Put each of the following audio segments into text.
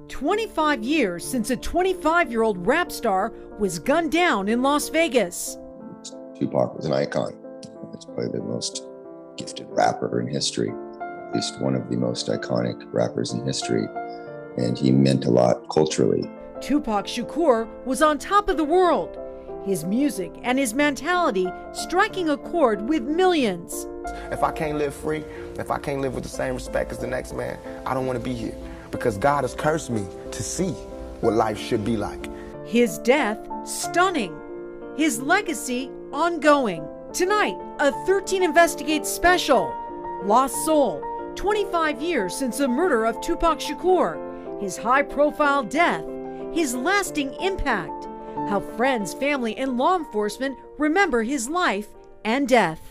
25 years since a 25-year-old rap star was gunned down in Las Vegas. Tupac was an icon. He's probably the most gifted rapper in history, at least one of the most iconic rappers in history, and he meant a lot culturally. Tupac Shakur was on top of the world, his music and his mentality striking a chord with millions. If I can't live free, if I can't live with the same respect as the next man, I don't want to be here, because God has cursed me to see what life should be like. His death, stunning. His legacy, ongoing. Tonight, a 13 Investigates special. Lost Soul, 25 years since the murder of Tupac Shakur, his high-profile death, his lasting impact, how friends, family, and law enforcement remember his life and death.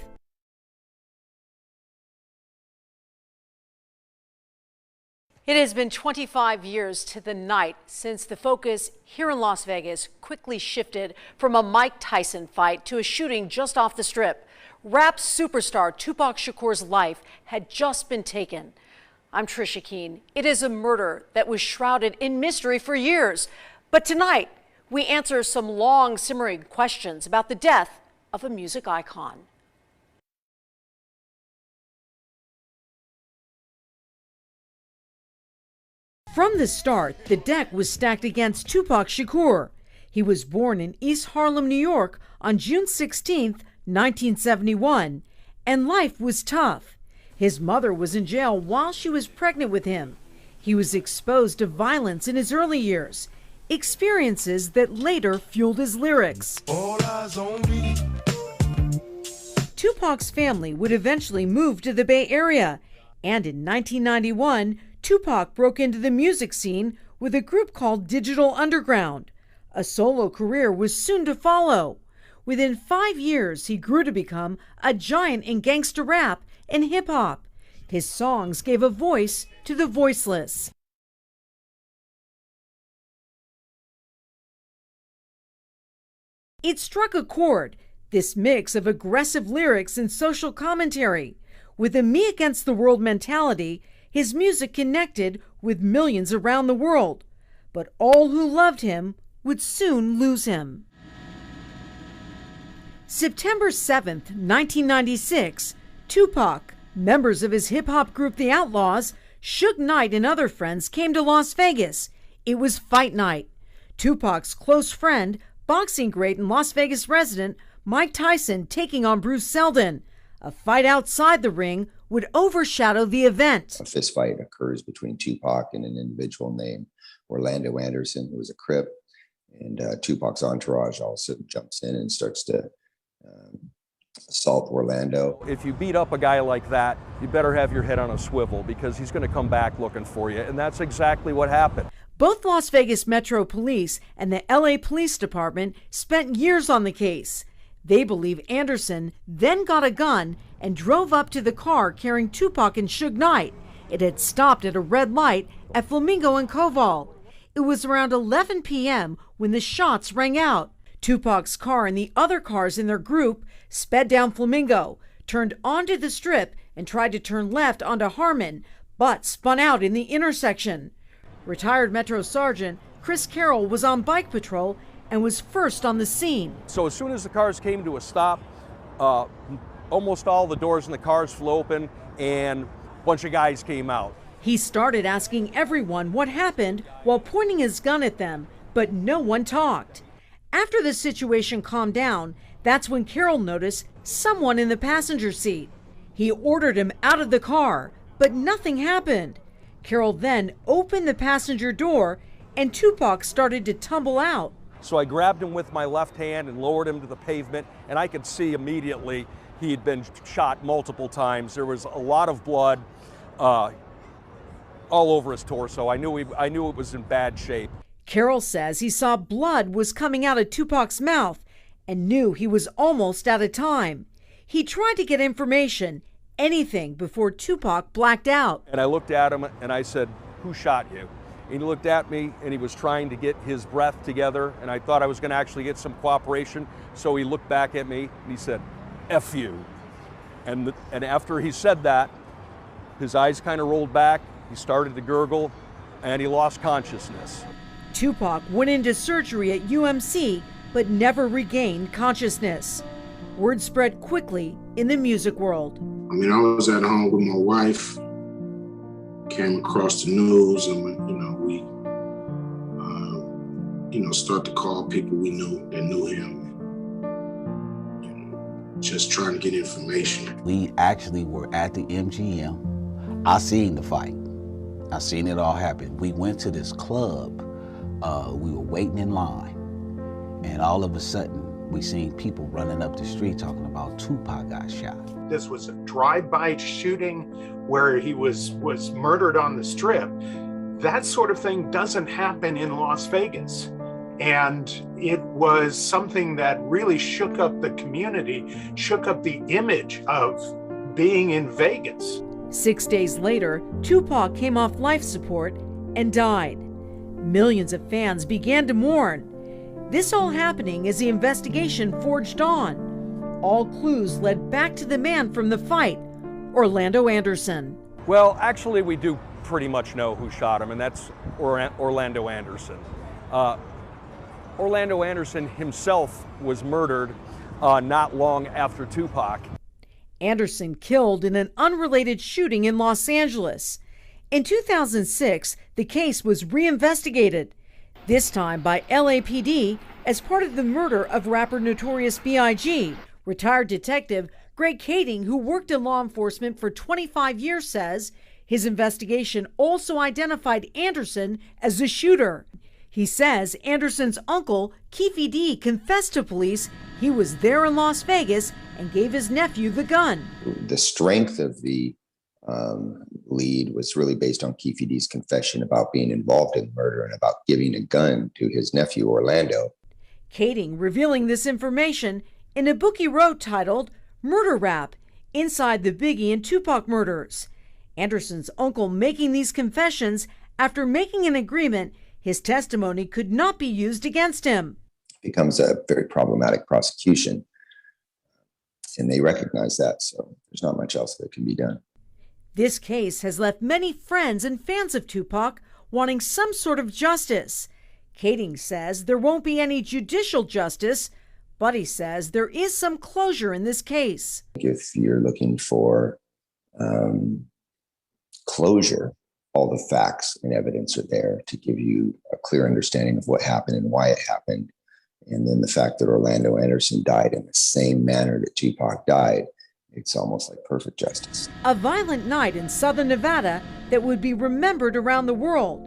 It has been 25 years to the night since the focus here in Las Vegas quickly shifted from a Mike Tyson fight to a shooting just off the Strip. Rap superstar Tupac Shakur's life had just been taken. I'm Trisha Keene. It is a murder that was shrouded in mystery for years. But tonight, we answer some long simmering questions about the death of a music icon. From the start, the deck was stacked against Tupac Shakur. He was born in East Harlem, New York on June 16, 1971, and life was tough. His mother was in jail while she was pregnant with him. He was exposed to violence in his early years, experiences that later fueled his lyrics. All eyes on me. Tupac's family would eventually move to the Bay Area, and in 1991, Tupac broke into the music scene with a group called Digital Underground. A solo career was soon to follow. Within 5 years, he grew to become a giant in gangsta rap and hip-hop. His songs gave a voice to the voiceless. It struck a chord, this mix of aggressive lyrics and social commentary. With a me-against-the-world mentality, his music connected with millions around the world. But all who loved him would soon lose him. September 7th, 1996, Tupac, members of his hip-hop group The Outlaws, Suge Knight and other friends came to Las Vegas. It was fight night. Tupac's close friend, boxing great and Las Vegas resident Mike Tyson taking on Bruce Seldon. A fight outside the ring would overshadow the event. A fist fight occurs between Tupac and an individual named Orlando Anderson, who was a Crip, and Tupac's entourage also jumps in and starts to assault Orlando. If you beat up a guy like that, you better have your head on a swivel, because he's going to come back looking for you, and that's exactly what happened. Both Las Vegas Metro Police and the LA Police Department spent years on the case. They believe Anderson then got a gun and drove up to the car carrying Tupac and Suge Knight. It had stopped at a red light at Flamingo and Koval. It was around 11 p.m. when the shots rang out. Tupac's car and the other cars in their group sped down Flamingo, turned onto the Strip, and tried to turn left onto Harmon, but spun out in the intersection. Retired Metro Sergeant Chris Carrol was on bike patrol and was first on the scene. So as soon as the cars came to a stop, almost all the doors in the cars flew open and a bunch of guys came out. He started asking everyone what happened while pointing his gun at them, but no one talked. After the situation calmed down, that's when Carroll noticed someone in the passenger seat. He ordered him out of the car, but nothing happened. Carroll then opened the passenger door and Tupac started to tumble out. So I grabbed him with my left hand and lowered him to the pavement, and I could see immediately he had been shot multiple times. There was a lot of blood all over his torso. I knew it was in bad shape. Carroll says he saw blood was coming out of Tupac's mouth and knew he was almost out of time. He tried to get information, anything, before Tupac blacked out. And I looked at him and I said, "Who shot you?" And he looked at me and he was trying to get his breath together, and I thought I was going to actually get some cooperation. So he looked back at me and he said, "F you." And after he said that, his eyes kind of rolled back. He started to gurgle, and he lost consciousness. Tupac went into surgery at UMC but never regained consciousness. Word spread quickly in the music world. I mean, I was at home with my wife, came across the news, and we start to call people we knew that knew him, just trying to get information. We actually were at the MGM. I seen the fight. I seen it all happen. We went to this club. We were waiting in line, and all of a sudden, we seen people running up the street talking about Tupac got shot. This was a drive-by shooting where he was murdered on the Strip. That sort of thing doesn't happen in Las Vegas. And it was something that really shook up the community, shook up the image of being in Vegas. 6 days later, Tupac came off life support and died. Millions of fans began to mourn. This all happening as the investigation forged on. All clues led back to the man from the fight, Orlando Anderson. Well, actually, we do pretty much know who shot him, and that's Orlando Anderson. Orlando Anderson himself was murdered not long after Tupac. Anderson killed in an unrelated shooting in Los Angeles. In 2006, the case was reinvestigated, this time by LAPD as part of the murder of rapper Notorious B.I.G. Retired detective Greg Kading, who worked in law enforcement for 25 years, says his investigation also identified Anderson as the shooter. He says Anderson's uncle, Keefe D, confessed to police he was there in Las Vegas and gave his nephew the gun. The strength of the lead was really based on Keefe D's confession about being involved in the murder and about giving a gun to his nephew, Orlando. Kading revealing this information in a book he wrote titled Murder Rap, Inside the Biggie and Tupac Murders. Anderson's uncle making these confessions after making an agreement his testimony could not be used against him. It becomes a very problematic prosecution, and they recognize that, so there's not much else that can be done. This case has left many friends and fans of Tupac wanting some sort of justice. Kading says there won't be any judicial justice, but he says there is some closure in this case. If you're looking for closure, all the facts and evidence are there to give you a clear understanding of what happened and why it happened. And then the fact that Orlando Anderson died in the same manner that Tupac died, it's almost like perfect justice. A violent night in southern Nevada that would be remembered around the world,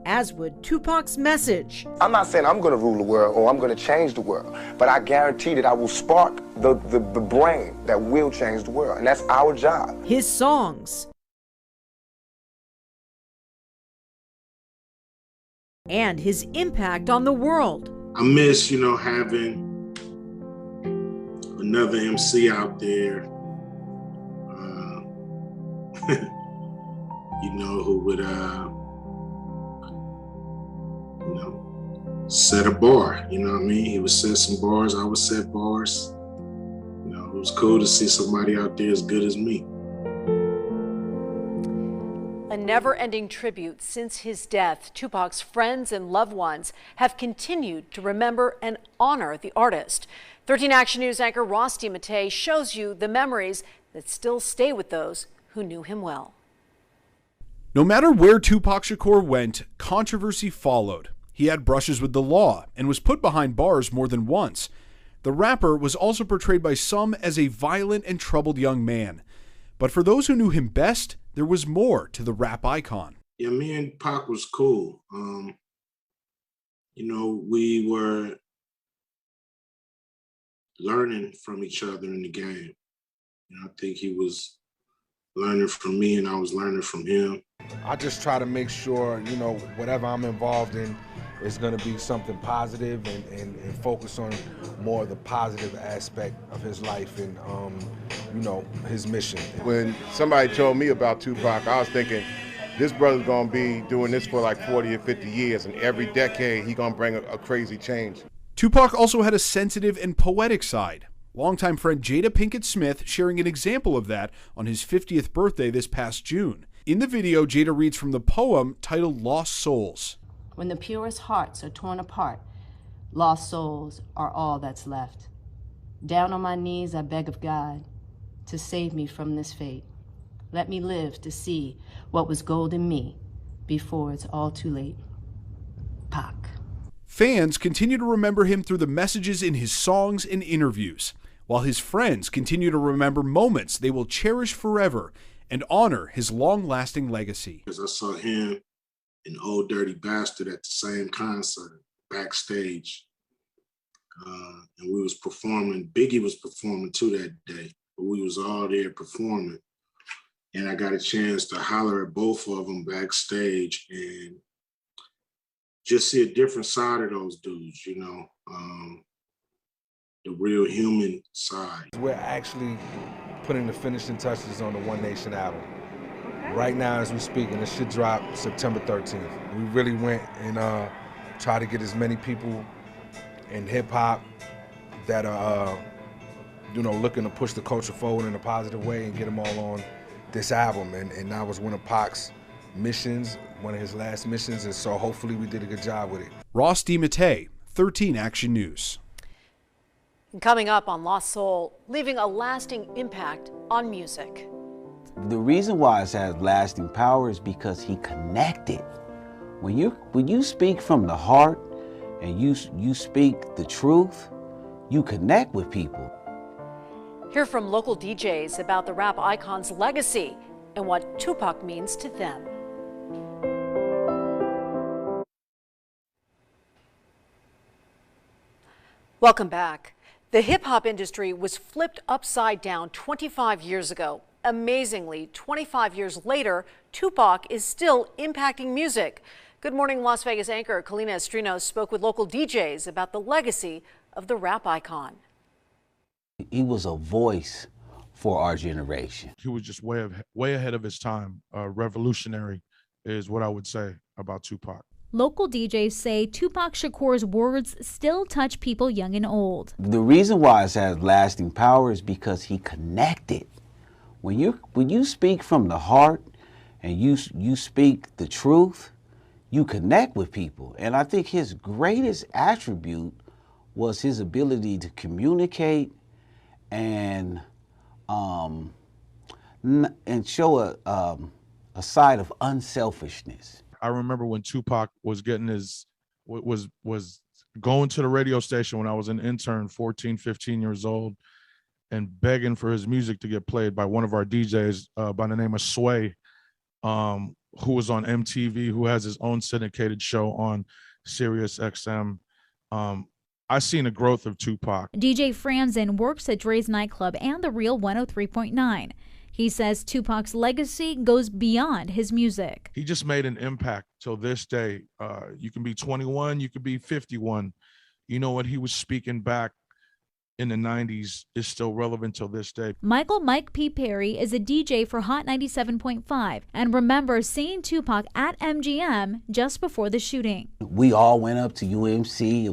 as would Tupac's message. I'm not saying I'm going to rule the world or I'm going to change the world, but I guarantee that I will spark the brain that will change the world, and that's our job. His songs. And his impact on the world. I miss, having another MC out there, who would, set a bar. You know what I mean? He would set some bars, I would set bars. It was cool to see somebody out there as good as me. A never-ending tribute since his death, Tupac's friends and loved ones have continued to remember and honor the artist. 13 Action News anchor Ross DiMattei shows you the memories that still stay with those who knew him well. No matter where Tupac Shakur went, controversy followed. He had brushes with the law and was put behind bars more than once. The rapper was also portrayed by some as a violent and troubled young man. But for those who knew him best, there was more to the rap icon. Yeah, me and Pac was cool. We were learning from each other in the game. I think he was learning from me and I was learning from him. I just try to make sure, whatever I'm involved in is going to be something positive and focus on more of the positive aspect of his life and, his mission. When somebody told me about Tupac, I was thinking, this brother's going to be doing this for like 40 or 50 years, and every decade he's going to bring a crazy change. Tupac also had a sensitive and poetic side. Longtime friend Jada Pinkett Smith sharing an example of that on his 50th birthday this past June. In the video, Jada reads from the poem titled Lost Souls. When the purest hearts are torn apart, lost souls are all that's left. Down on my knees, I beg of God to save me from this fate. Let me live to see what was gold in me before it's all too late. Pac. Fans continue to remember him through the messages in his songs and interviews, while his friends continue to remember moments they will cherish forever and honor his long-lasting legacy. Because I saw him and Old Dirty Bastard at the same concert, backstage. And we was performing, Biggie was performing too that day, but we was all there performing. And I got a chance to holler at both of them backstage and just see a different side of those dudes, you know, the real human side. We're actually putting the finishing touches on the One Nation album. Right now as we speak, and it should drop September 13th. We really went and tried to get as many people in hip hop that are, you know, looking to push the culture forward in a positive way and get them all on this album. And that was one of Pac's missions, one of his last missions, and so hopefully we did a good job with it. Ross DiMattei, 13 Action News. Coming up on Lost Soul, leaving a lasting impact on music. The reason why it has lasting power is because he connected. When you speak from the heart and you speak the truth, you connect with people. Hear from local DJs about the rap icon's legacy and what Tupac means to them. Welcome back. The hip-hop industry was flipped upside down 25 years ago. Amazingly, 25 years later, Tupac is still impacting music. Good Morning Las Vegas anchor Kalina Estrino spoke with local DJs about the legacy of the rap icon. He was a voice for our generation. He was just way ahead of his time. Revolutionary is what I would say about Tupac. Local DJs say Tupac Shakur's words still touch people young and old. The reason why it has lasting power is because he connected. When you speak from the heart and you speak the truth, you connect with people. And I think his greatest attribute was his ability to communicate and show a side of unselfishness. I remember when Tupac was getting was going to the radio station when I was an intern, 14, 15 years old, and begging for his music to get played by one of our DJs by the name of Sway, who was on MTV, who has his own syndicated show on Sirius XM. I seen the growth of Tupac. DJ Franzen works at Dre's nightclub and the Real 103.9. He says Tupac's legacy goes beyond his music. He just made an impact till this day. You can be 21, you could be 51. You know what he was speaking back in the 90s is still relevant till this day. Michael Mike P. Perry is a DJ for Hot 97.5 and remembers seeing Tupac at MGM just before the shooting. We all went up to UMC.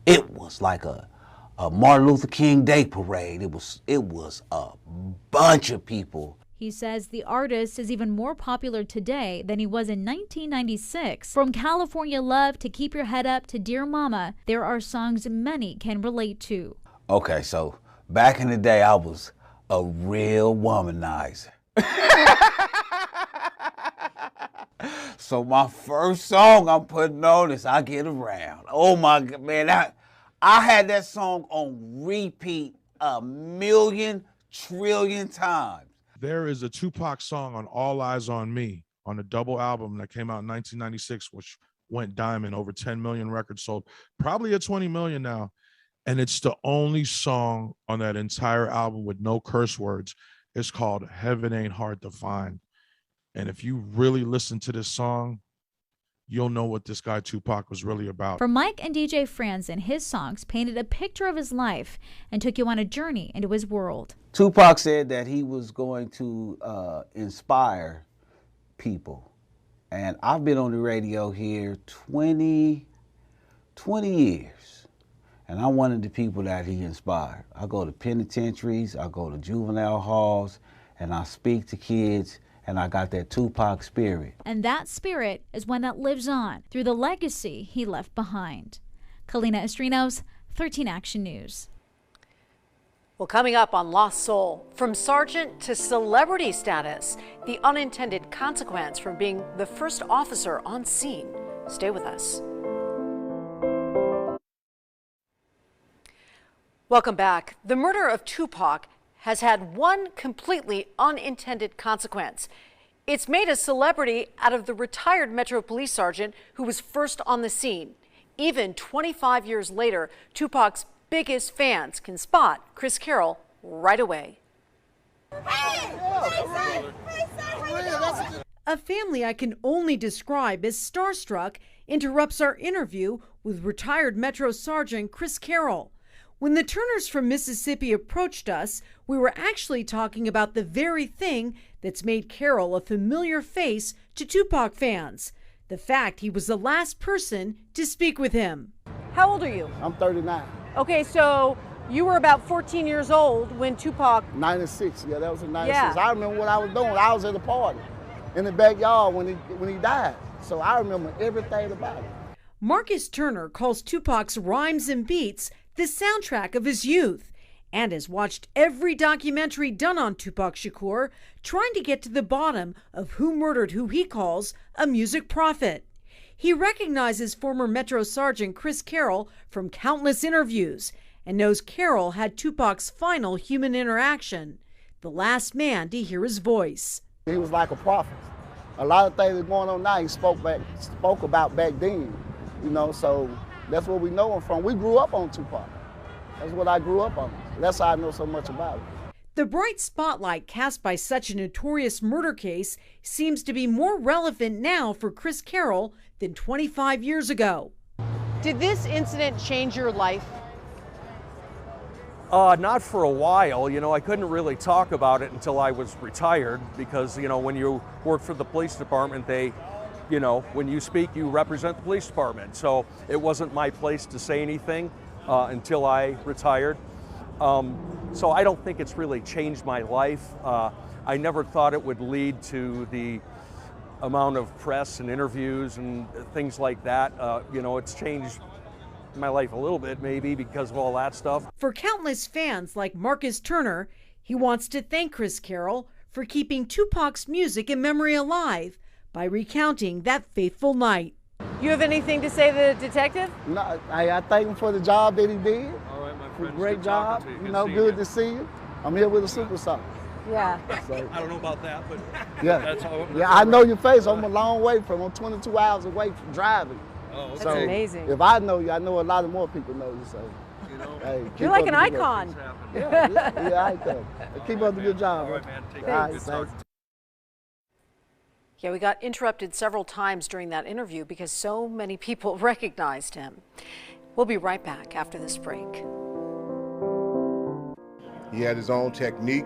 It was like a Martin Luther King Day parade. It was a bunch of people. He says the artist is even more popular today than he was in 1996. From California Love to Keep Your Head Up to Dear Mama, there are songs many can relate to. Okay, so back in the day, I was a real womanizer. So my first song I'm putting on is I Get Around. Oh my God, man, I had that song on repeat 1,000,000 trillion times. There is a Tupac song on All Eyes on Me on a double album that came out in 1996, which went diamond, over 10 million records sold, probably at 20 million now. And it's the only song on that entire album with no curse words. It's called Heaven Ain't Hard to Find. And if you really listen to this song, you'll know what this guy Tupac was really about. For Mike and DJ Franzen, his songs painted a picture of his life and took you on a journey into his world. Tupac said that he was going to inspire people. And I've been on the radio here 20 years. And I'm one of the people that he inspired. I go to penitentiaries, I go to juvenile halls, and I speak to kids, and I got that Tupac spirit. And that spirit is one that lives on through the legacy he left behind. Kalina Estrinos, 13 Action News. Well, coming up on Lost Soul, from sergeant to celebrity status, the unintended consequence from being the first officer on scene. Stay with us. Welcome back. The murder of Tupac has had one completely unintended consequence. It's made a celebrity out of the retired Metro Police Sergeant who was first on the scene. Even 25 years later, Tupac's biggest fans can spot Chris Carrol right away. A family I can only describe as starstruck interrupts our interview with retired Metro Sergeant Chris Carrol. When the Turners from Mississippi approached us, we were actually talking about the very thing that's made Carrol a familiar face to Tupac fans. The fact he was the last person to speak with him. How old are you? I'm 39. Okay, so you were about 14 years old when Tupac... 96, yeah, that was in 96. Yeah. I remember what I was doing. I was at a party in the backyard when he died. So I remember everything about it. Marcus Turner calls Tupac's rhymes and beats the soundtrack of his youth, and has watched every documentary done on Tupac Shakur, trying to get to the bottom of who murdered who he calls a music prophet. He recognizes former Metro Sergeant Chris Carrol from countless interviews and knows Carrol had Tupac's final human interaction, the last man to hear his voice. He was like a prophet. A lot of things that are going on now he spoke about back then, you know, so that's what we know him from. We grew up on Tupac. That's what I grew up on. That's how I know so much about it. The bright spotlight cast by such a notorious murder case seems to be more relevant now for Chris Carrol than 25 years ago. Did this incident change your life? Not for a while. You know, I couldn't really talk about it until I was retired because, you know, when you work for the police department, you know, when you speak, you represent the police department. So it wasn't my place to say anything until I retired. So I don't think it's really changed my life. I never thought it would lead to the amount of press and interviews and things like that. You know, it's changed my life a little bit maybe because of all that stuff. For countless fans like Marcus Turner, he wants to thank Chris Carrol for keeping Tupac's music and memory alive by recounting that fateful night. You have anything to say to the detective? No, I thank him for the job that he did. All right, my friend. Great job. You know, good to see you. I'm here with a superstar. Yeah. So, I don't know about that, but yeah, that's how. Yeah, I know your face. I'm a long way from. I'm 22 hours away from driving. Oh, okay. That's So amazing. If I know you, I know a lot of more people know you. So, You know, hey, You're like an icon. Yeah, icon. Keep up the good job. all right, man. Take All care. right, Good thanks. talk. Yeah, we got interrupted several times during that interview because so many people recognized him. We'll be right back after this break. He had his own technique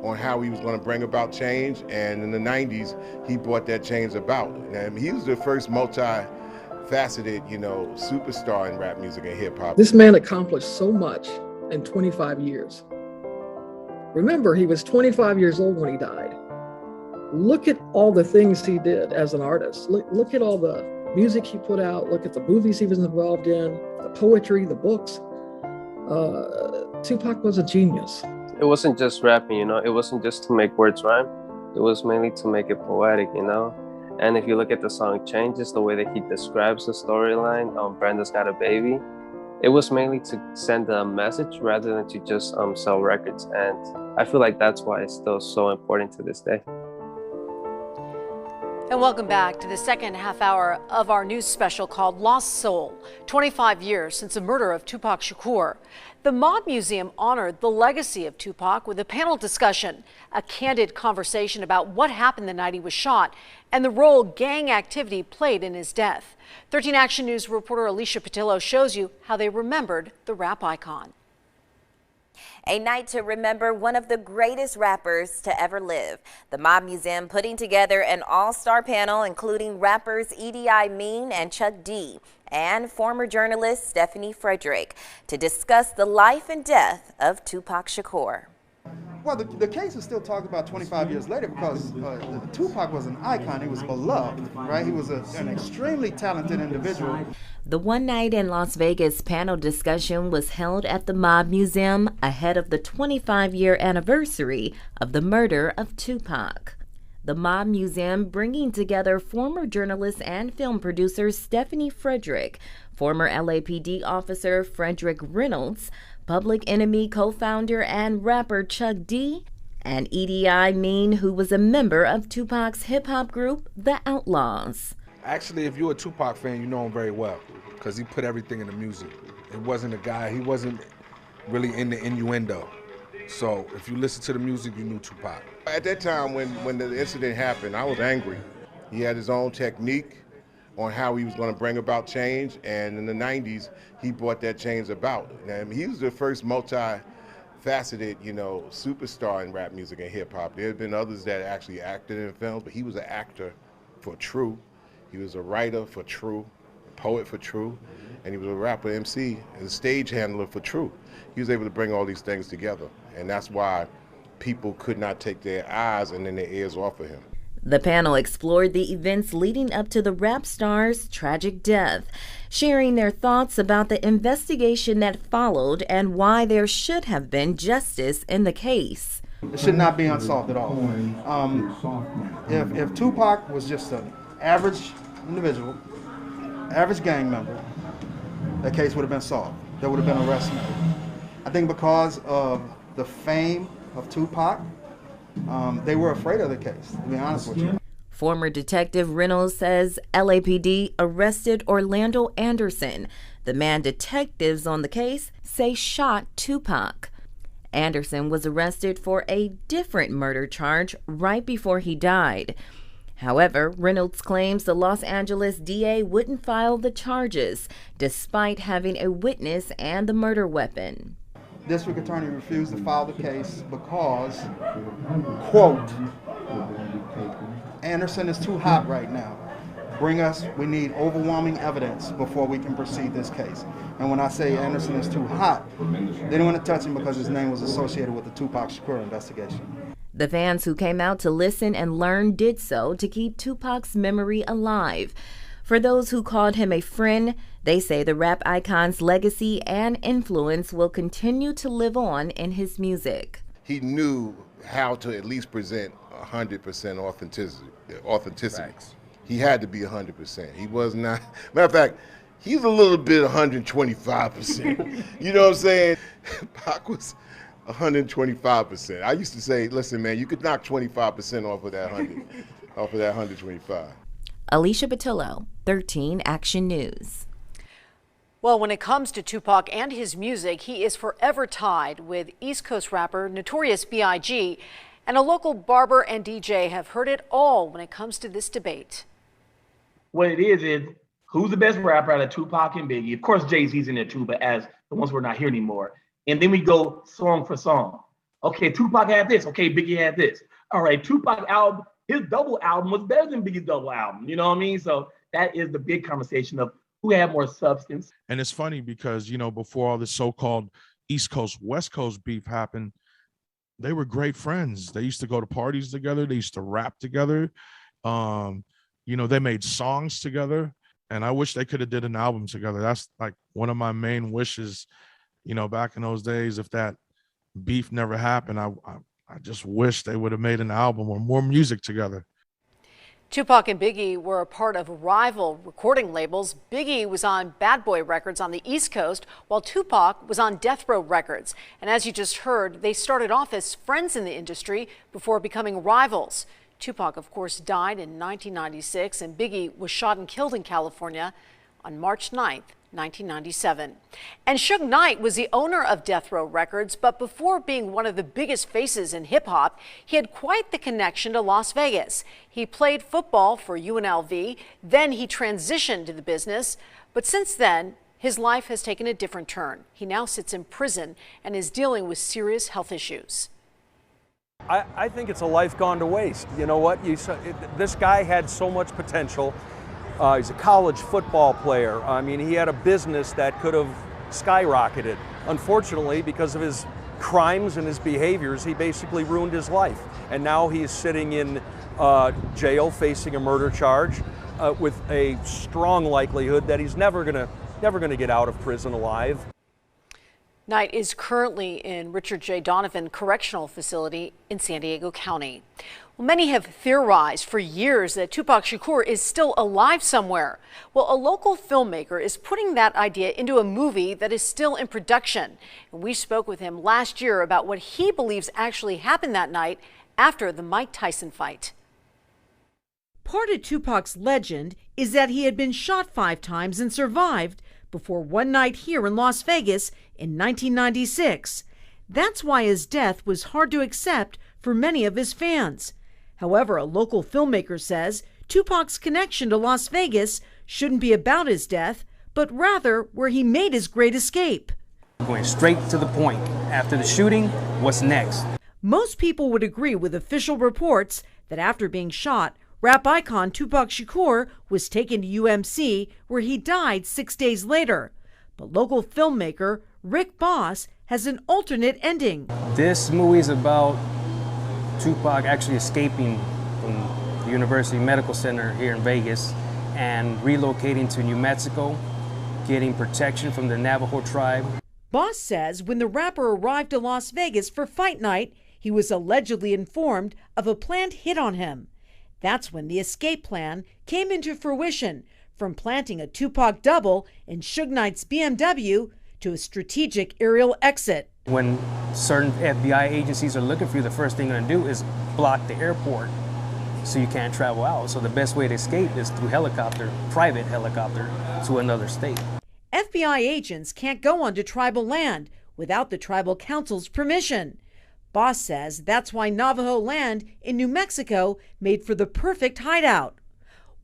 on how he was going to bring about change, and in the 90s, he brought that change about. And he was the first multi-faceted, you know, superstar in rap music and hip hop. This man accomplished so much in 25 years. Remember, he was 25 years old when he died. Look at all the things he did as an artist. Look at all the music he put out. Look at the movies he was involved in, the poetry, the books. Tupac was a genius. It wasn't just rapping, you know, it wasn't just to make words rhyme. It was mainly to make it poetic, you know. And if you look at the song Changes, the way that he describes the storyline, Brenda's Got a Baby, it was mainly to send a message rather than to just sell records. And I feel like that's why it's still so important to this day. And welcome back to the second half hour of our news special called Lost Soul, 25 years since the murder of Tupac Shakur. The Mob Museum honored the legacy of Tupac with a panel discussion, a candid conversation about what happened the night he was shot and the role gang activity played in his death. 13 Action News reporter Alicia Patillo shows you how they remembered the rap icon. A night to remember one of the greatest rappers to ever live. The Mob Museum putting together an all-star panel including rappers Edi and Chuck D and former journalist Stephanie Frederick to discuss the life and death of Tupac Shakur. Well, the case is still talked about 25 years later because Tupac was an icon. He was beloved, right? He was an extremely talented individual. The One Night in Las Vegas panel discussion was held at the Mob Museum ahead of the 25-year anniversary of the murder of Tupac. The Mob Museum bringing together former journalist and film producer Stephanie Frederick, former LAPD officer Frederick Reynolds, Public Enemy co-founder and rapper Chuck D, and Edi Amin, who was a member of Tupac's hip-hop group, The Outlaws. Actually, if you're a Tupac fan, you know him very well because he put everything in the music. It wasn't a guy, he wasn't really in the innuendo. So if you listen to the music, you knew Tupac. At that time when the incident happened, I was angry. He had his own technique on how he was going to bring about change, and in the 90s, he brought that change about. And he was the first multi-faceted, superstar in rap music and hip-hop. There have been others that actually acted in films, but he was an actor for true. He was a writer for true, a poet for true, and he was a rapper, MC, and a stage handler for true. He was able to bring all these things together, and that's why people could not take their eyes and then their ears off of him. The panel explored the events leading up to the rap star's tragic death, sharing their thoughts about the investigation that followed and why there should have been justice in the case. It should not be unsolved at all. If Tupac was just an average individual, average gang member, that case would have been solved. There would have been arrests made. I think because of the fame of Tupac, they were afraid of the case, to be honest with you. Former Detective Reynolds says LAPD arrested Orlando Anderson, the man detectives on the case say shot Tupac. Anderson was arrested for a different murder charge right before he died. However, Reynolds claims the Los Angeles DA wouldn't file the charges, despite having a witness and the murder weapon. District Attorney refused to file the case because, quote, Anderson is too hot right now. We need overwhelming evidence before we can proceed this case. And when I say Anderson is too hot, they didn't want to touch him because his name was associated with the Tupac Shakur investigation. The fans who came out to listen and learn did so to keep Tupac's memory alive. For those who called him a friend, they say the rap icon's legacy and influence will continue to live on in his music. He knew how to at least present 100% authenticity. Facts. He had to be 100%. He was not, matter of fact, he's a little bit 125%. You know what I'm saying? Pac was 125%. I used to say, listen, man, you could knock 25% off of that 125. Alicia Batillo, 13 Action News. Well, when it comes to Tupac and his music, he is forever tied with East Coast rapper Notorious B.I.G. And a local barber and DJ have heard it all when it comes to this debate. What it is who's the best rapper out of Tupac and Biggie? Of course, Jay-Z's in there too, but as the ones we're not here anymore. And then we go song for song. Okay, Tupac had this. Okay, Biggie had this. All right, Tupac album, his double album was better than Biggie's double album. You know what I mean? So that is the big conversation of who had more substance. And it's funny because, before all this so-called East Coast, West Coast beef happened, they were great friends. They used to go to parties together. They used to rap together. They made songs together. And I wish they could have did an album together. That's like one of my main wishes, back in those days. If that beef never happened, I just wish they would have made an album or more music together. Tupac and Biggie were a part of rival recording labels. Biggie was on Bad Boy Records on the East Coast, while Tupac was on Death Row Records. And as you just heard, they started off as friends in the industry before becoming rivals. Tupac, of course, died in 1996, and Biggie was shot and killed in California on March 9th. 1997. And Suge Knight was the owner of Death Row Records, but before being one of the biggest faces in hip-hop, he had quite the connection to Las Vegas. He played football for UNLV, then he transitioned to the business, but since then, his life has taken a different turn. He now sits in prison and is dealing with serious health issues. I think it's a life gone to waste. You know what? This guy had so much potential. He's a college football player. I mean, he had a business that could have skyrocketed. Unfortunately, because of his crimes and his behaviors, he basically ruined his life. And now he is sitting in jail facing a murder charge with a strong likelihood that he's never gonna get out of prison alive. Knight is currently in Richard J. Donovan Correctional Facility in San Diego County. Well, many have theorized for years that Tupac Shakur is still alive somewhere. Well, a local filmmaker is putting that idea into a movie that is still in production. And we spoke with him last year about what he believes actually happened that night after the Mike Tyson fight. Part of Tupac's legend is that he had been shot 5 times and survived before one night here in Las Vegas in 1996. That's why his death was hard to accept for many of his fans. However, a local filmmaker says Tupac's connection to Las Vegas shouldn't be about his death, but rather where he made his great escape. Going straight to the point. After the shooting, what's next? Most people would agree with official reports that after being shot, rap icon Tupac Shakur was taken to UMC, where he died 6 days later. But local filmmaker Rick Boss has an alternate ending. This movie is about Tupac actually escaping from the University Medical Center here in Vegas and relocating to New Mexico, getting protection from the Navajo tribe. Boss says when the rapper arrived to Las Vegas for fight night, he was allegedly informed of a planned hit on him. That's when the escape plan came into fruition, from planting a Tupac double in Suge Knight's BMW to a strategic aerial exit. When certain FBI agencies are looking for you, the first thing they're going to do is block the airport so you can't travel out. So the best way to escape is through helicopter, private helicopter, to another state. FBI agents can't go onto tribal land without the tribal council's permission. Boss says that's why Navajo land in New Mexico made for the perfect hideout.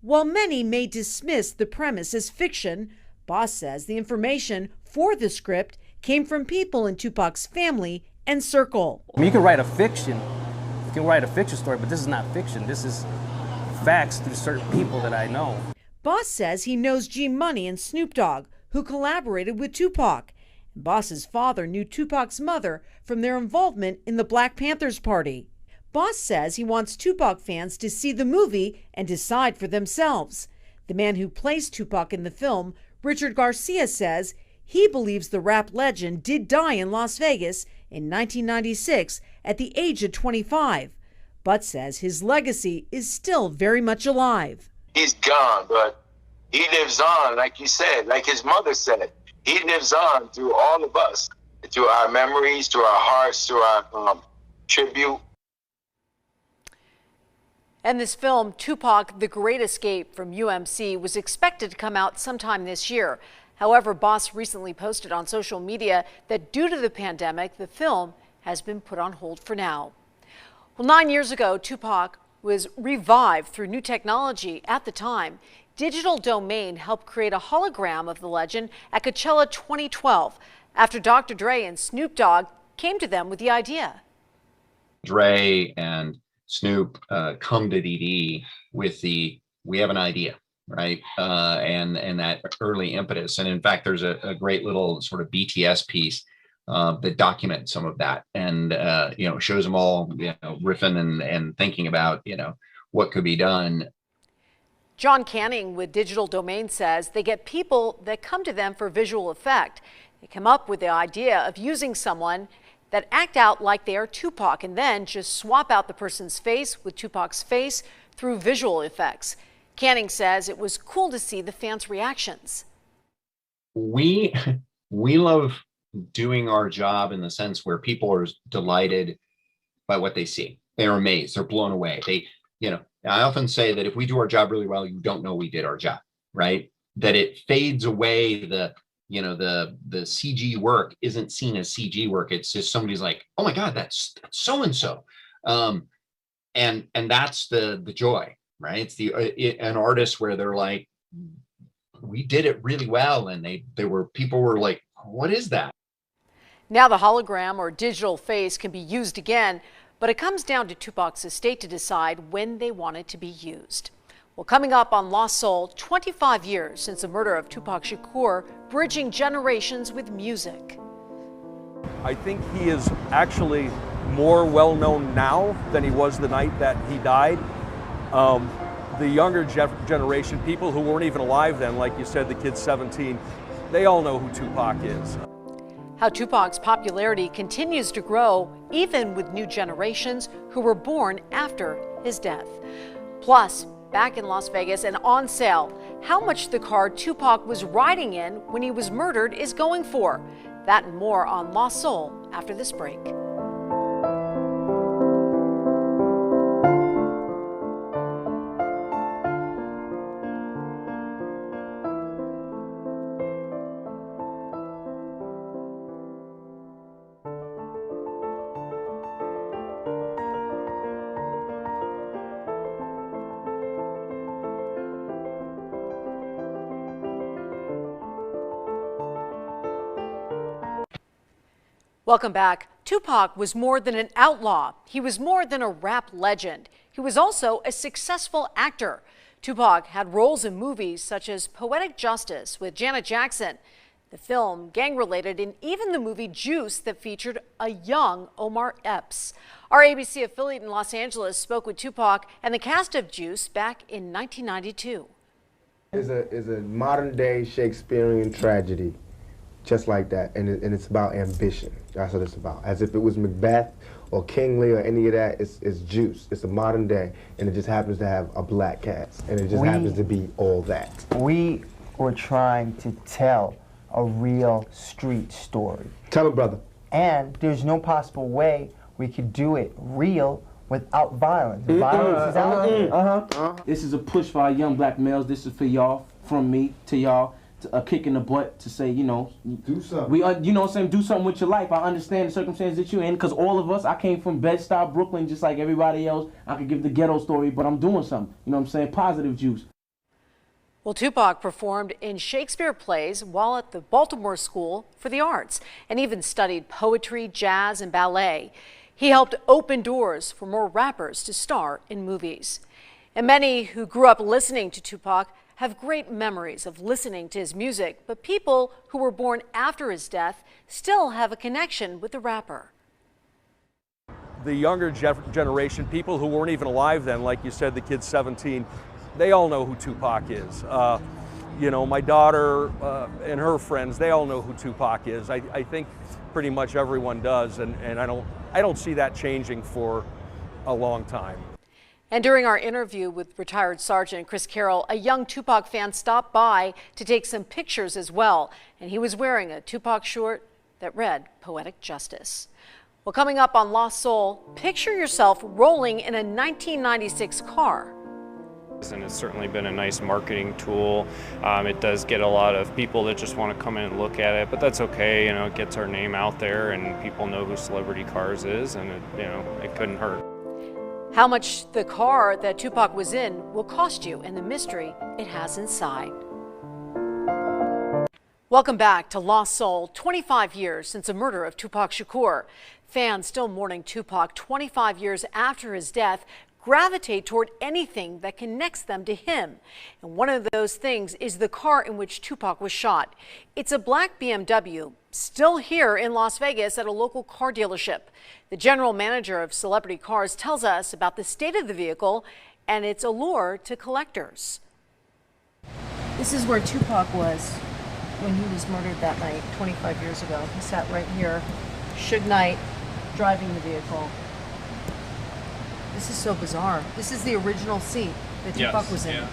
While many may dismiss the premise as fiction, Boss says the information for the script came from people in Tupac's family and circle. I mean, you can write a fiction, story, but this is not fiction. This is facts through certain people that I know. Boss says he knows G Money and Snoop Dogg, who collaborated with Tupac. Boss's father knew Tupac's mother from their involvement in the Black Panthers Party. Boss says he wants Tupac fans to see the movie and decide for themselves. The man who plays Tupac in the film, Richard Garcia, says he believes the rap legend did die in Las Vegas in 1996 at the age of 25, but says his legacy is still very much alive. He's gone, but he lives on, like you said, like his mother said. He lives on through all of us, through our memories, through our hearts, through our tribute. And this film, Tupac, The Great Escape from UMC, was expected to come out sometime this year. However, Boss recently posted on social media that due to the pandemic, the film has been put on hold for now. Well, 9 years ago, Tupac was revived through new technology. At the time, Digital Domain helped create a hologram of the legend at Coachella 2012 after Dr. Dre and Snoop Dogg came to them with the idea. Dre and Snoop come to Edi with we have an idea, right? And that early impetus. And in fact, there's a great little sort of BTS piece that documents some of that and, shows them all, riffing and thinking about, what could be done. John Canning with Digital Domain says they get people that come to them for visual effect. They come up with the idea of using someone that act out like they are Tupac and then just swap out the person's face with Tupac's face through visual effects. Canning says it was cool to see the fans' reactions. We love doing our job in the sense where people are delighted by what they see. They're amazed. They're blown away. I often say that if we do our job really well, you don't know we did our job, right? That it fades away. The CG work isn't seen as CG work. It's just somebody's like, oh my God, that's so-and-so. And that's the joy, right? It's an artist where they're like, we did it really well. And people were like, what is that? Now the hologram or digital face can be used again, but it comes down to Tupac's estate to decide when they want it to be used. Well, coming up on Lost Soul, 25 years since the murder of Tupac Shakur, bridging generations with music. I think he is actually more well-known now than he was the night that he died. The younger generation, people who weren't even alive then, like you said, the kid's 17, they all know who Tupac is. How Tupac's popularity continues to grow, even with new generations who were born after his death. Plus, back in Las Vegas and on sale, how much the car Tupac was riding in when he was murdered is going for. That and more on Lost Soul after this break. Welcome back. Tupac was more than an outlaw. He was more than a rap legend. He was also a successful actor. Tupac had roles in movies such as Poetic Justice with Janet Jackson, the film Gang-Related, and even the movie Juice that featured a young Omar Epps. Our ABC affiliate in Los Angeles spoke with Tupac and the cast of Juice back in 1992. It's a modern-day Shakespearean tragedy. Just like that, and it's about ambition. That's what it's about. As if it was Macbeth or King Lear or any of that, it's Juice. It's a modern day, and it just happens to have a black cast, and it just happens to be all that. We were trying to tell a real street story. Tell it, brother. And there's no possible way we could do it real without violence. Violence is out there. This is a push for our young black males. This is for y'all, from me to y'all. A kick in the butt to say, you know, do something. You know what I'm saying, do something with your life. I understand the circumstances that you're in, because all of us, I came from Bed-Stuy, Brooklyn, just like everybody else. I could give the ghetto story, but I'm doing something. You know what I'm saying? Positive juice. Well, Tupac performed in Shakespeare plays while at the Baltimore School for the Arts and even studied poetry, jazz, and ballet. He helped open doors for more rappers to star in movies. And many who grew up listening to Tupac have great memories of listening to his music, but people who were born after his death still have a connection with the rapper. The younger generation, people who weren't even alive then, like you said, the kid's 17, they all know who Tupac is. You know, my daughter and her friends, they all know who Tupac is. I think pretty much everyone does, and I don't see that changing for a long time. And during our interview with retired Sergeant Chris Carrol, a young Tupac fan stopped by to take some pictures as well. And he was wearing a Tupac shirt that read Poetic Justice. Well, coming up on Lost Soul, picture yourself rolling in a 1996 car. And it's certainly been a nice marketing tool. It does get a lot of people that just want to come in and look at it, but that's okay. You know, it gets our name out there and people know who Celebrity Cars is, and it couldn't hurt. How much the car that Tupac was in will cost you and the mystery it has inside. Welcome back to Lost Soul. 25 years since the murder of Tupac Shakur. Fans still mourning Tupac 25 years after his death gravitate toward anything that connects them to him. And one of those things is the car in which Tupac was shot. It's a black BMW, still here in Las Vegas at a local car dealership. The general manager of Celebrity Cars tells us about the state of the vehicle and its allure to collectors. This is where Tupac was when he was murdered that night 25 years ago. He sat right here, Suge Knight driving the vehicle. This is so bizarre. This is the original seat that Tupac was in. Yeah.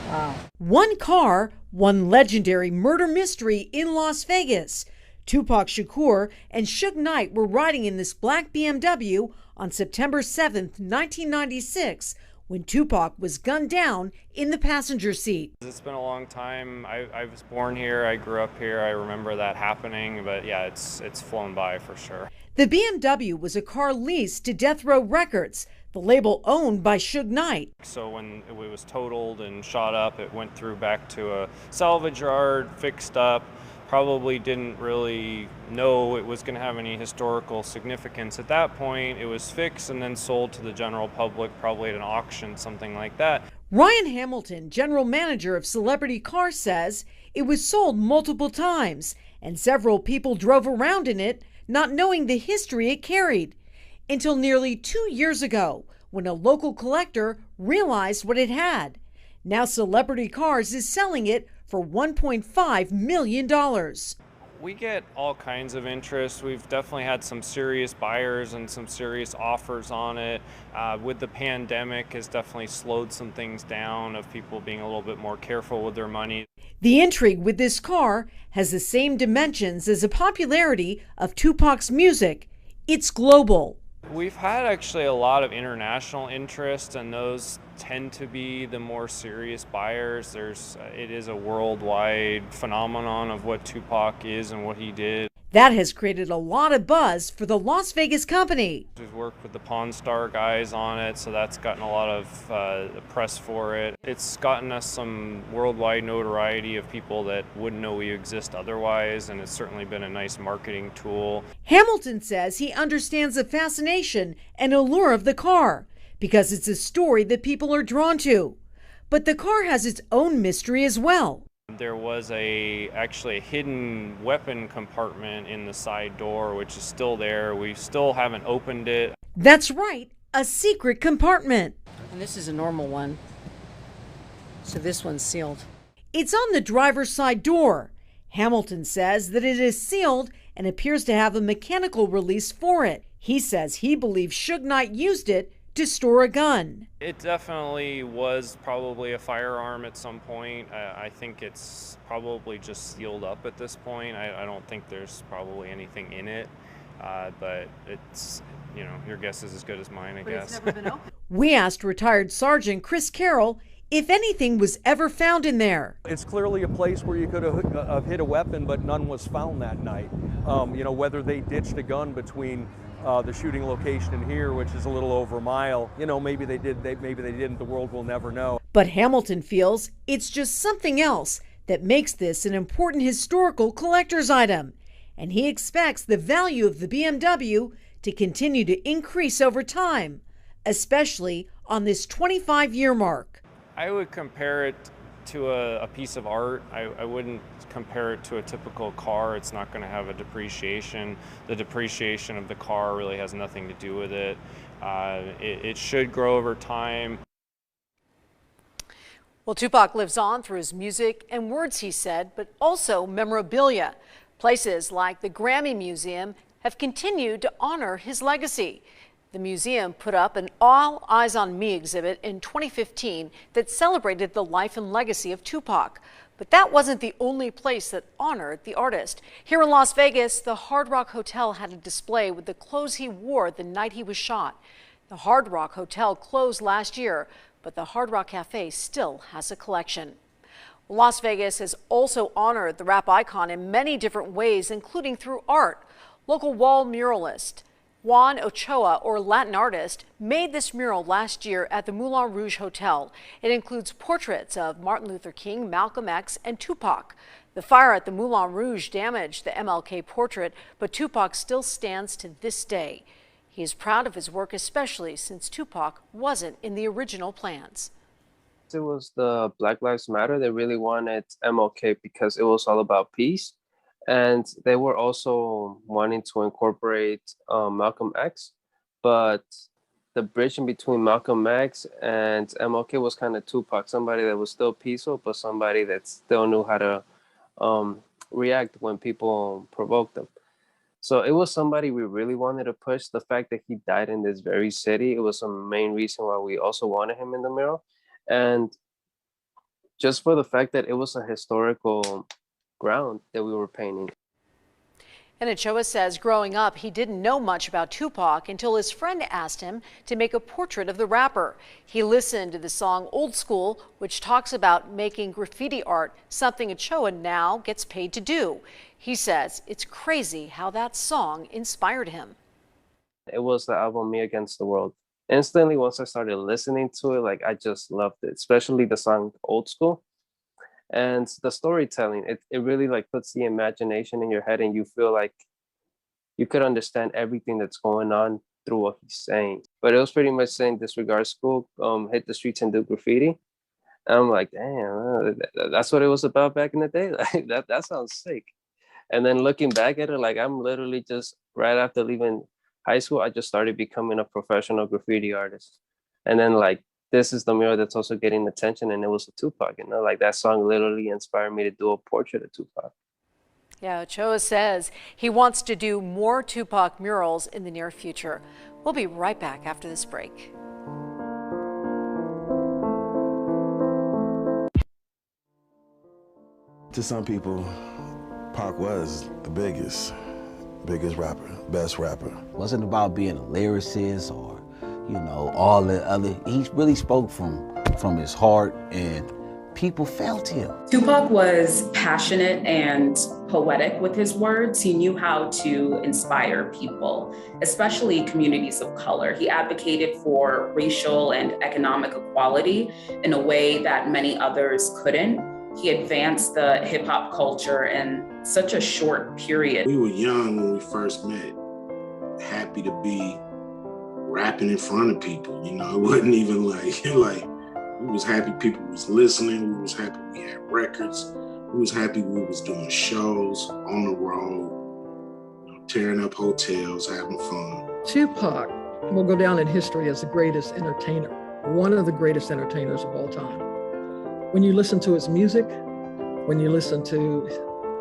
Wow. One car, one legendary murder mystery in Las Vegas. Tupac Shakur and Suge Knight were riding in this black BMW on September 7th, 1996, when Tupac was gunned down in the passenger seat. It's been a long time. I was born here. I grew up here. I remember that happening, but yeah, it's flown by for sure. The BMW was a car leased to Death Row Records, the label owned by Suge Knight. So when it was totaled and shot up, it went through back to a salvage yard, fixed up. Probably didn't really know it was going to have any historical significance at that point. It was fixed and then sold to the general public, probably at an auction, something like that. Ryan Hamilton, general manager of Celebrity Cars, says it was sold multiple times and several people drove around in it, not knowing the history it carried, until nearly 2 years ago when a local collector realized what it had. Now Celebrity Cars is selling it for $1.5 million. We get all kinds of interest. We've definitely had some serious buyers and some serious offers on it. With the pandemic, has definitely slowed some things down of people being a little bit more careful with their money. The intrigue with this car has the same dimensions as the popularity of Tupac's music. It's global. We've had actually a lot of international interest, and those tend to be the more serious buyers. It is a worldwide phenomenon of what Tupac is and what he did. That has created a lot of buzz for the Las Vegas company. We've worked with the Pawn Star guys on it, so that's gotten a lot of press for it. It's gotten us some worldwide notoriety of people that wouldn't know we exist otherwise, and it's certainly been a nice marketing tool. Hamilton says he understands the fascination and allure of the car because it's a story that people are drawn to. But the car has its own mystery as well. There was actually a hidden weapon compartment in the side door, which is still there. We still haven't opened it. That's right, a secret compartment. And this is a normal one. So this one's sealed. It's on the driver's side door. Hamilton says that it is sealed and appears to have a mechanical release for it. He says he believes Suge Knight used it to store a gun. It definitely was probably a firearm at some point. I think it's probably just sealed up at this point. I don't think there's probably anything in it, but it's, your guess is as good as mine, I guess. It's never been opened. We asked retired Sergeant Chris Carrol if anything was ever found in there. It's clearly a place where you could have hid a weapon, but none was found that night. Whether they ditched a gun between the shooting location and here, which is a little over a mile, maybe they did, maybe they didn't. The world will never know. But Hamilton feels it's just something else that makes this an important historical collector's item, and he expects the value of the BMW to continue to increase over time, especially on this 25-year mark. I would compare it to a piece of art. I wouldn't compare it to a typical car. It's not going to have a depreciation. The depreciation of the car really has nothing to do with it. It should grow over time. Well, Tupac lives on through his music and words, he said, but also memorabilia. Places like the Grammy Museum have continued to honor his legacy. The museum put up an All Eyes on Me exhibit in 2015 that celebrated the life and legacy of Tupac. But that wasn't the only place that honored the artist. Here in Las Vegas, the Hard Rock Hotel had a display with the clothes he wore the night he was shot. The Hard Rock Hotel closed last year, but the Hard Rock Cafe still has a collection. Las Vegas has also honored the rap icon in many different ways, including through art. Local wall muralist Juan Ochoa, or Latin artist, made this mural last year at the Moulin Rouge Hotel. It includes portraits of Martin Luther King, Malcolm X, and Tupac. The fire at the Moulin Rouge damaged the MLK portrait, but Tupac still stands to this day. He is proud of his work, especially since Tupac wasn't in the original plans. It was the Black Lives Matter. They really wanted MLK because it was all about peace. And they were also wanting to incorporate Malcolm X, but the bridge in between Malcolm X and MLK was kind of Tupac, somebody that was still peaceful, but somebody that still knew how to react when people provoked them. So it was somebody we really wanted to push. The fact that he died in this very city, it was a main reason why we also wanted him in the mural. And just for the fact that it was a historical ground that we were painting. And Ochoa says growing up, he didn't know much about Tupac until his friend asked him to make a portrait of the rapper. He listened to the song Old School, which talks about making graffiti art, something Ochoa now gets paid to do. He says it's crazy how that song inspired him. It was the album Me Against the World. Instantly, once I started listening to it, I just loved it, especially the song Old School. And the storytelling, it really puts the imagination in your head, and you feel like you could understand everything that's going on through what he's saying. But it was pretty much saying disregard school, hit the streets and do graffiti. And I'm like, damn, that's what it was about back in the day. That sounds sick. And then looking back at it, like I'm literally just right after leaving high school, I just started becoming a professional graffiti artist. And then like, this is the mural that's also getting attention, and it was a Tupac, you know, like that song literally inspired me to do a portrait of Tupac. Yeah, Ochoa says he wants to do more Tupac murals in the near future. We'll be right back after this break. To some people, Pac was the biggest rapper, best rapper. It wasn't about being a lyricist or, you know, all the other. He really spoke from his heart, and people felt him. Tupac was passionate and poetic with his words. He knew how to inspire people, especially communities of color. He advocated for racial and economic equality in a way that many others couldn't. He advanced the hip hop culture in such a short period. We were young when we first met, happy to be rapping in front of people. You know, it wasn't even like we was happy people was listening. We was happy we had records. We was happy we was doing shows on the road, you know, tearing up hotels, having fun. Tupac will go down in history as the greatest entertainer, one of the greatest entertainers of all time. When you listen to his music, when you listen to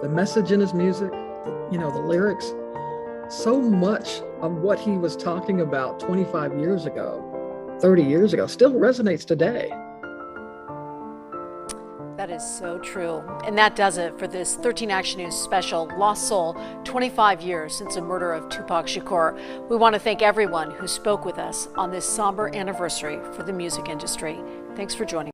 the message in his music, you know, the lyrics, so much of what he was talking about 25 years ago, 30 years ago, still resonates today. That is so true. And that does it for this 13 Action News special, Lost Soul, 25 years since the murder of Tupac Shakur. We want to thank everyone who spoke with us on this somber anniversary for the music industry. Thanks for joining us.